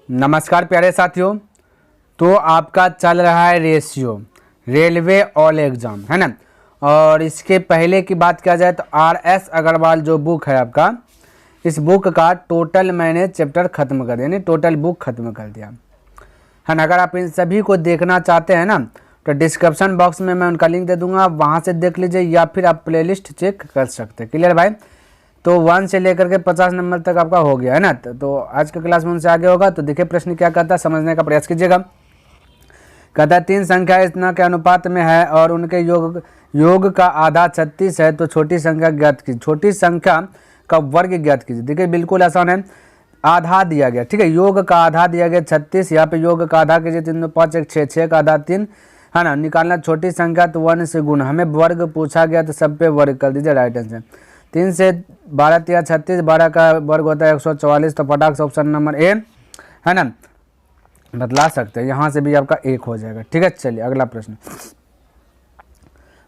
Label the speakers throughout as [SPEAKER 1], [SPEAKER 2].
[SPEAKER 1] नमस्कार प्यारे साथियों। तो आपका चल रहा है रेशियो रेलवे ऑल एग्ज़ाम, है ना। और इसके पहले की बात किया जाए तो RS अग्रवाल जो बुक है आपका, इस बुक का टोटल मैंने चैप्टर ख़त्म कर दिया, यानी टोटल बुक ख़त्म कर दिया, है ना। अगर आप इन सभी को देखना चाहते हैं ना तो डिस्क्रिप्शन बॉक्स में मैं उनका लिंक दे दूंगा, आप वहाँ से देख लीजिए या फिर आप प्लेलिस्ट चेक कर सकते हैं। क्लियर भाई। तो 1 से लेकर के 50 नंबर तक आपका हो गया, है ना। तो आज के क्लास में उनसे आगे होगा। तो देखिए प्रश्न क्या कहता है, समझने का प्रयास कीजिएगा। कहता है 3 संख्या इतना के अनुपात में है और उनके योग का आधा 36 है, तो छोटी संख्या ज्ञात कीजिए। छोटी संख्या का वर्ग ज्ञात कीजिए। देखिए बिल्कुल आसान है, आधा दिया गया, ठीक है। योग का आधा दिया गया 36, यहाँ पे योग का आधा कीजिए 3 2 5 1 6, 6 का आधा 3, है ना। निकालना छोटी संख्या तो 1 से गुण, हमें वर्ग पूछा गया तो सब पे वर्ग कर दीजिए, राइट आंसर। 3 से 12 3 36, 12 का वर्ग होता है 144, तो फटाक से ऑप्शन नंबर ए, है ना, बतला सकते हैं। यहाँ से भी आपका 1 हो जाएगा, ठीक है। चलिए अगला प्रश्न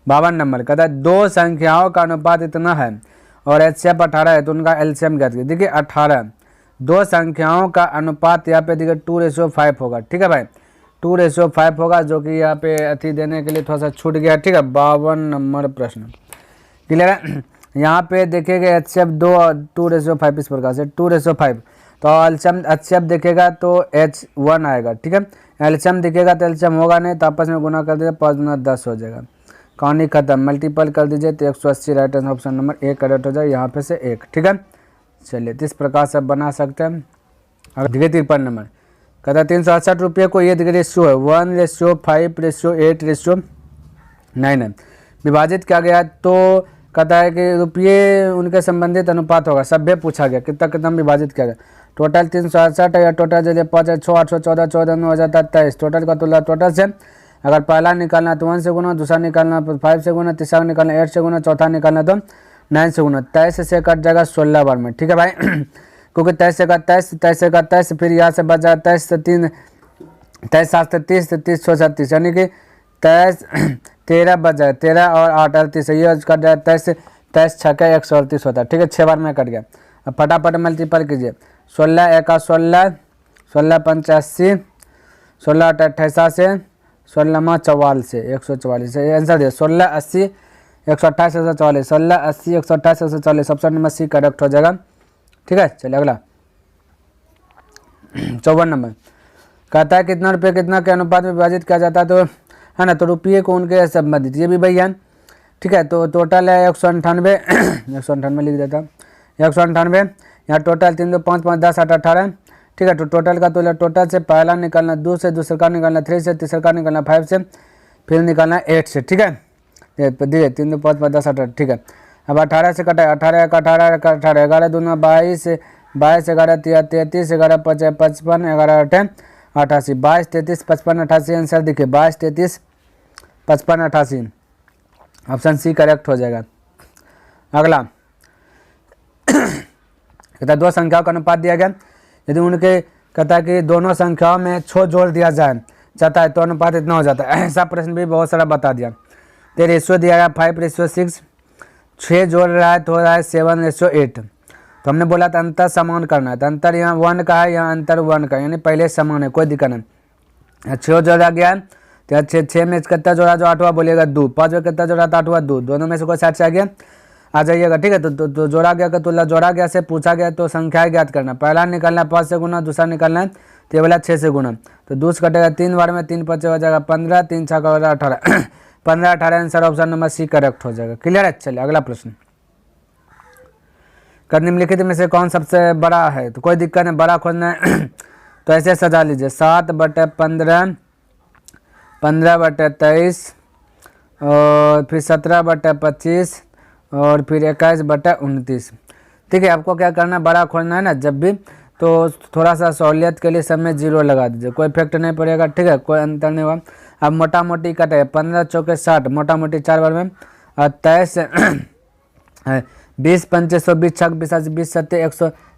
[SPEAKER 1] 52 नंबर कहता है 2 संख्याओं का अनुपात इतना है और HCF 18 है, तो उनका LCM ज्ञात कीजिए। देखिए 18 2 संख्याओं का अनुपात यहाँ पे देखिए 2:5 होगा, ठीक है भाई। 2:5 होगा, जो कि यहाँ पे अति देने के लिए थोड़ा सा छूट गया, ठीक है। 52 नंबर प्रश्न क्लियर है। यहाँ पे देखेगा HCF 2:5 इस प्रकार से 2:5, तो HCF देखेगा तो H1 आएगा, ठीक है। LCM दिखेगा तो LCM होगा नहीं, तो आपस में गुना कर दीजिए, 5 गुना 10 हो जाएगा। कहानी खत्म, मल्टीपल कर दीजिए तो 180, right answer option number A correct हो जाए, यहाँ पे से 1, ठीक है। चलिए इस प्रकार से बना सकते हैं। अगर देखिए 53 नंबर कहता है 368 रुपये को ये देखिए रेशियो है 1:5:8:8 है, विभाजित किया गया। तो कहता है कि रुपये उनके संबंधित अनुपात होगा, सभ्य पूछा गया कितना कितना विभाजित किया गया। टोटल 368 है या टोटल चलिए 5 6 8 14 14 9 हो जाता है 23। टोटल का तुलना टोटल से, अगर पहला निकालना तो 1 से गुना, दूसरा निकालना 5 से गुना, तीसरा निकालना 8 से गुना, चौथा निकालना तो 9 से गुना। 23 से कट जाएगा 16 बार में, ठीक है भाई। क्योंकि 23 से 23, फिर यहाँ से बच जाएगा 23 से 3, 23 7 से 30, 30 6 36, यानी कि 23 13 बच जाए, 13 और 8 38, ये कट जाए 23 23 6 138 होता है, ठीक है। 6 बार में कट गया। अब फटाफट मल्टीपल कीजिए, 16 1 16, 16 85, 16 8 88, 16 44, 144 आंसर दिया। 16 80 128 144, 16 80 128 144, ऑप्शन नंबर सी करेक्ट हो जाएगा, ठीक है। चलिए अगला 54 नंबर कहता है कितना रुपये कितना के अनुपात में विभाजित किया जाता है, तो है ना। तो रुपये को उनके संबंधित, ये भी भैया, ठीक है। तो टोटल है 198 198 लिख देता, 198। यहाँ टोटल 3 2 5 5 10 8 18, ठीक है। तो टोटल का तो टोटल से पहला निकालना 2 से, दूसरे का निकालना 3 से, तीसरे का निकालना 5 से, फिर निकालना 8 से, ठीक है। दिए 3 2 5 5 10 18, ठीक है। अब 18 से कटा 18 1 18 1 18, 11 2 22, 22 11 33, 11 5 55, 11 8 88, 22 33 55 88 आंसर देखिए 22 33 55 88, ऑप्शन सी करेक्ट हो जाएगा। अगला कहता है 2 संख्याओं का अनुपात दिया गया, यदि उनके कहता है कि दोनों संख्याओं में 6 जोड़ दिया जाता है तो अनुपात इतना हो जाता है। ऐसा प्रश्न भी बहुत सारा बता दिया। तो रेशियो दिया गया 5:6, 6 जोड़ रहा है तो हो रहा है 7:8। तो हमने बोला था अंतर समान करना है, तो अंतर यहाँ 1 का है, यहाँ अंतर 1 का, यानी पहले समान है, कोई दिक्कत नहीं। 6 जोड़ा गया तो 6 में कितना जोड़ा, जो 8वां बोलिएगा 2, 5 में कितना जोड़ा था 8वां 2, दोनों में से कोई साथ से आ जाइएगा, ठीक है। तो जोड़ा गया का तुलना जोड़ा गया से पूछा गया, तो संख्याएं ज्ञात करना। पहला निकालना 5 से गुना, दूसरा निकालना तो ये वाला 6 से गुना, तो 2 से कटेगा 3 बार में, 3 5 हो जाएगा 15, 3 6 का हो जाएगा 18 15 18 answer option number C correct हो जाएगा, क्लियर है। चलिए अगला प्रश्न निम्नलिखित में से कौन सबसे बड़ा है, तो कोई दिक्कत नहीं, बड़ा खोजना है। तो ऐसे सजा लीजिए 7/15, 15/23, और फिर 17/25, और फिर 21/29, ठीक है। आपको क्या करना है, बड़ा खोजना है ना जब भी, तो थोड़ा सा सहूलियत के लिए सब में 0 लगा दीजिए, कोई इफेक्ट नहीं पड़ेगा, ठीक है, कोई अंतर नहीं होगा। अब मोटा मोटी कटे 15 चौके 60, मोटा मोटी 4 बार में, और 23 20 25 20 6 20 20 7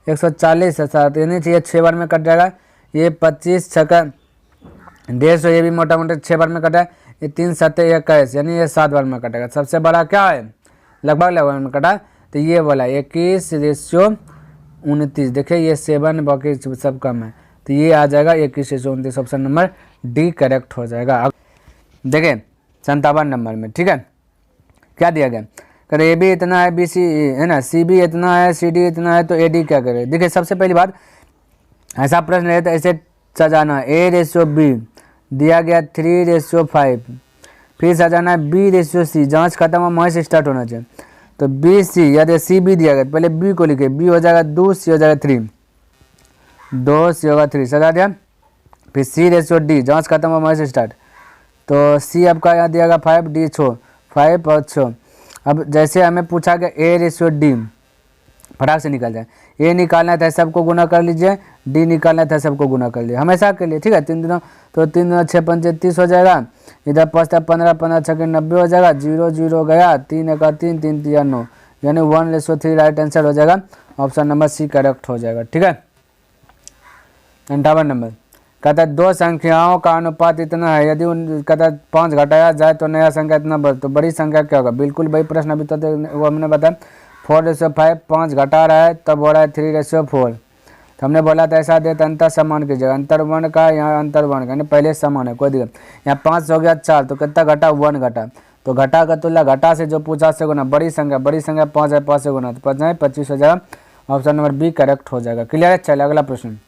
[SPEAKER 1] 140 7, यानी ये 6 बार में कट जाएगा। ये 25 6 150, ये भी मोटा मोटा 6 बार में कटा है। ये 3 7 21, यानी ये 7 बार में कटेगा। सबसे बड़ा क्या है, लगभग में कटा, तो ये वाला 21:29, देखिए ये 7, बाकी सब कम है। तो ये आ जाएगा 21:29, ऑप्शन नंबर डी करेक्ट हो जाएगा। देखिए 57 नंबर में, ठीक है, क्या दिया गया, करे ए बी इतना है, बी सी है ना, सी बी इतना है, सी डी इतना है, तो ए डी क्या करे। देखिए सबसे पहली बात, ऐसा प्रश्न है तो ऐसे सजाना, A/B दिया गया 3/5, फिर सजाना है B/C, जांच खत्म हुआ वहीं से स्टार्ट होना चाहिए, तो BC या सी बी दिया गया, पहले B को लिखे, B हो जाएगा 2, C हो जाएगा 3, 2 C होगा 3, सजा दिया, फिर C/D, जांच खत्म हुआ वहीं से स्टार्ट, तो C आपका यहाँ दिया गया 5, D 6, 5 और 6। अब जैसे हमें पूछा गया A/D, फटाक से निकल जाए, ए निकालना था सबको गुना कर लीजिए, डी निकालना था सबको गुना कर लीजिए, हमेशा के लिए, ठीक है। 3 दिनों तो 3 दूना 6 पंचे 30 हो जाएगा, इधर 5 15 15 6 90 हो जाएगा, 0 0 गया, 3 1 3 3 3 9, यानी 1/3 राइट आंसर हो जाएगा, ऑप्शन नंबर सी करेक्ट हो जाएगा, ठीक है। 58 नंबर कहता है 2 संख्याओं का अनुपात इतना है, यदि कहता है 5 घटाया जाए तो नया संख्या इतना बढ़, तो बड़ी संख्या क्या होगा, बिल्कुल वही प्रश्न अभी तो वो हमने बताया 4/5, 5 घटा रहा है तब हो रहा है 3/4, तो हमने बोला था ऐसा दे तो अंतर समान कीजिएगा, अंतर 1 का, यहाँ अंतर 1 का, यानी पहले समान है, कोई दिक्कत, यहाँ 5 हो गया 4, तो कितना घटा 1 घटा, तो घटा का तुल्य घटा से जो पूछा से गुना, बड़ी संख्या 5 है, 5 से गुना, तो 5 है 25 हो जाएगा, ऑप्शन नंबर बी करेक्ट हो जाएगा, क्लियर है। चलिए अगला प्रश्न,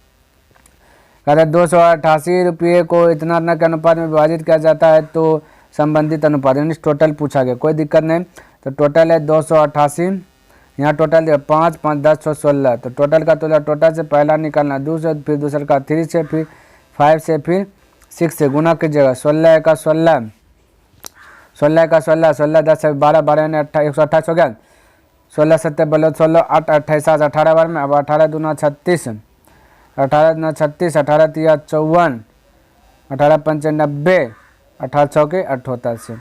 [SPEAKER 1] कहता है 288 रुपये को इतना के अनुपात में विभाजित किया जाता है, तो संबंधित अनुपात यानी टोटल पूछा गया, कोई दिक्कत नहीं, तो टोटल है 288, यहाँ टोटल दिया 5 5 10 6 16, तो टोटल का तुल्य टोटल से पहला निकालना 2 से, फिर दूसरा का 3 से, फिर 5 से, फिर 6 से गुना कीजिएगा, 16 का 16, 16 का 16, 16 10 से 12, 12 ने 128 हो गया, 16 7 बोलो 16 8 28 18 बार में, अब 18 दूना 36, 18 दूना 36, 18 तिया 54, 18 पंचे 90, 18 चौके 88,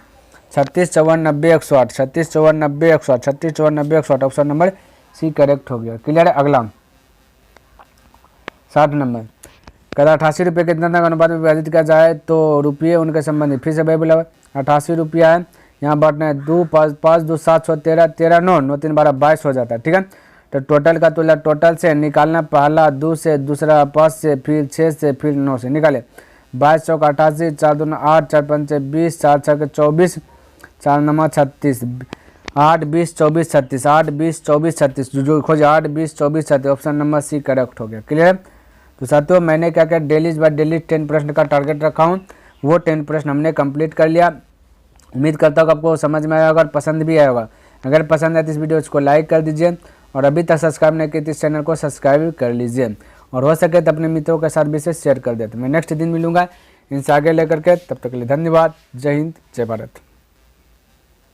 [SPEAKER 1] 36 54 90 108, 36 54 90 108, 36 54 90 108, ऑप्शन नंबर सी करेक्ट हो गया, क्लियर है। अगला 60 नंबर कहता 88 रुपये कितना तक अनुपात में विभाजित किया जाए, तो रुपये उनके संबंधी, फिर से वही बोला 88 रुपया है, यहाँ बांटना है 2 5 5 2 7 6 13 13 9 9 3 12 22 हो जाता है, ठीक है। तो टोटल का तुल्य टोटल से निकालना, पहला 2 से, दूसरा 5 से, फिर 6 से, फिर 9 से, निकाले 22 चौक 88, 4 दूना 8, 4 पंचे 20, 4 छक्के 24, 4 नमा 36, 8 20 24 36, 8 20 24 36, जो खोजे 8 20 24 36, ऑप्शन नंबर सी करेक्ट हो गया, क्लियर है। तो साथियों मैंने क्या क्या डेलीज बाय डेली 10 प्रश्न का टारगेट रखा हूँ, वो 10 प्रश्न हमने कंप्लीट कर लिया। उम्मीद करता हूँ आपको समझ में आया होगा और पसंद भी आया होगा। अगर पसंद आए तो इस वीडियो को लाइक कर दीजिए, और अभी तक सब्सक्राइब नहीं किए तो इस चैनल को सब्सक्राइब कर लीजिए, और हो सके तो अपने मित्रों के साथ भी इसे शेयर कर देते। मैं नेक्स्ट दिन मिलूंगा इनसे आगे लेकर के, तब तक के लिए धन्यवाद। जय हिंद, जय भारत।